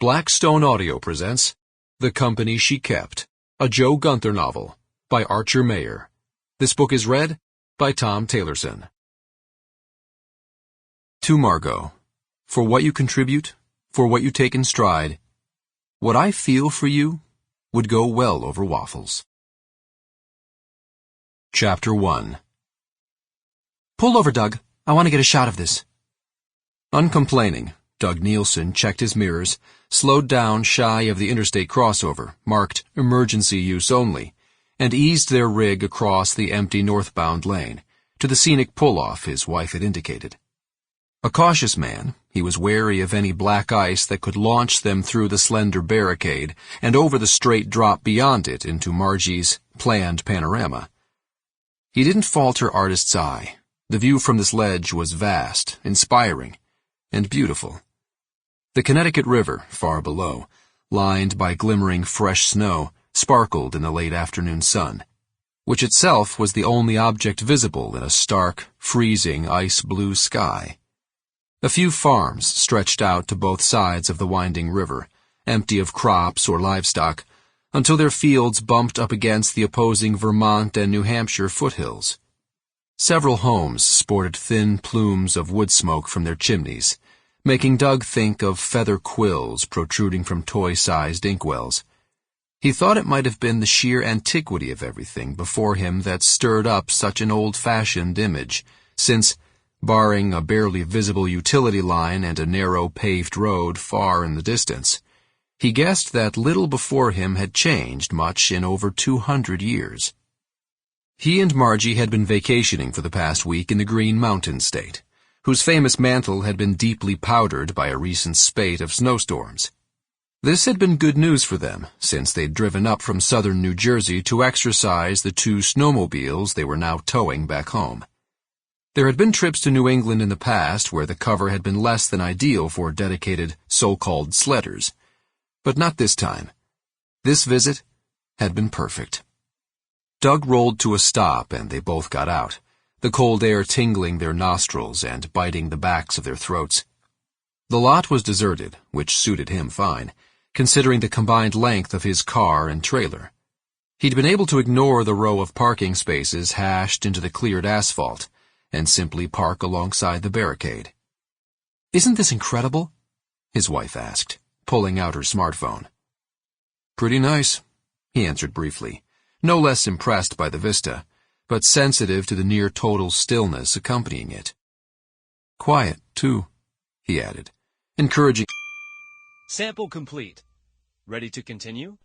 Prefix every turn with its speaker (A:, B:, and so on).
A: Blackstone Audio presents The Company She Kept, a Joe Gunther novel, by Archer Mayer. This book is read by Tom Taylorson. To Margot, for what you contribute, for what you take in stride, what I feel for you would go well over waffles. Chapter 1.
B: Pull over, Doug. I want to get a shot of this.
A: Uncomplaining, Doug Nielsen checked his mirrors, slowed down shy of the interstate crossover, marked emergency use only, and eased their rig across the empty northbound lane, to the scenic pull-off his wife had indicated. A cautious man, he was wary of any black ice that could launch them through the slender barricade and over the straight drop beyond it into Margie's planned panorama. He didn't falter artist's eye. The view from this ledge was vast, inspiring, and beautiful. The Connecticut River, far below, lined by glimmering fresh snow, sparkled in the late afternoon sun, which itself was the only object visible in a stark, freezing, ice-blue sky. A few farms stretched out to both sides of the winding river, empty of crops or livestock, until their fields bumped up against the opposing Vermont and New Hampshire foothills. Several homes sported thin plumes of wood smoke from their chimneys, making Doug think of feather quills protruding from toy-sized inkwells. He thought it might have been the sheer antiquity of everything before him that stirred up such an old-fashioned image, since, barring a barely visible utility line and a narrow paved road far in the distance, he guessed that little before him had changed much in over 200 years. He and Margie had been vacationing for the past week in the Green Mountain State, whose famous mantle had been deeply powdered by a recent spate of snowstorms. This had been good news for them, since they'd driven up from southern New Jersey to exercise the 2 snowmobiles they were now towing back home. There had been trips to New England in the past where the cover had been less than ideal for dedicated so-called sledders, but not this time. This visit had been perfect. Doug rolled to a stop and they both got out, the cold air tingling their nostrils and biting the backs of their throats. The lot was deserted, which suited him fine, considering the combined length of his car and trailer. He'd been able to ignore the row of parking spaces hashed into the cleared asphalt and simply park alongside the barricade.
B: Isn't this incredible?
A: His wife asked, pulling out her smartphone. Pretty nice, he answered briefly, no less impressed by the vista, but sensitive to the near-total stillness accompanying it. Quiet, too, he added, encouraging.
C: Sample complete. Ready to continue?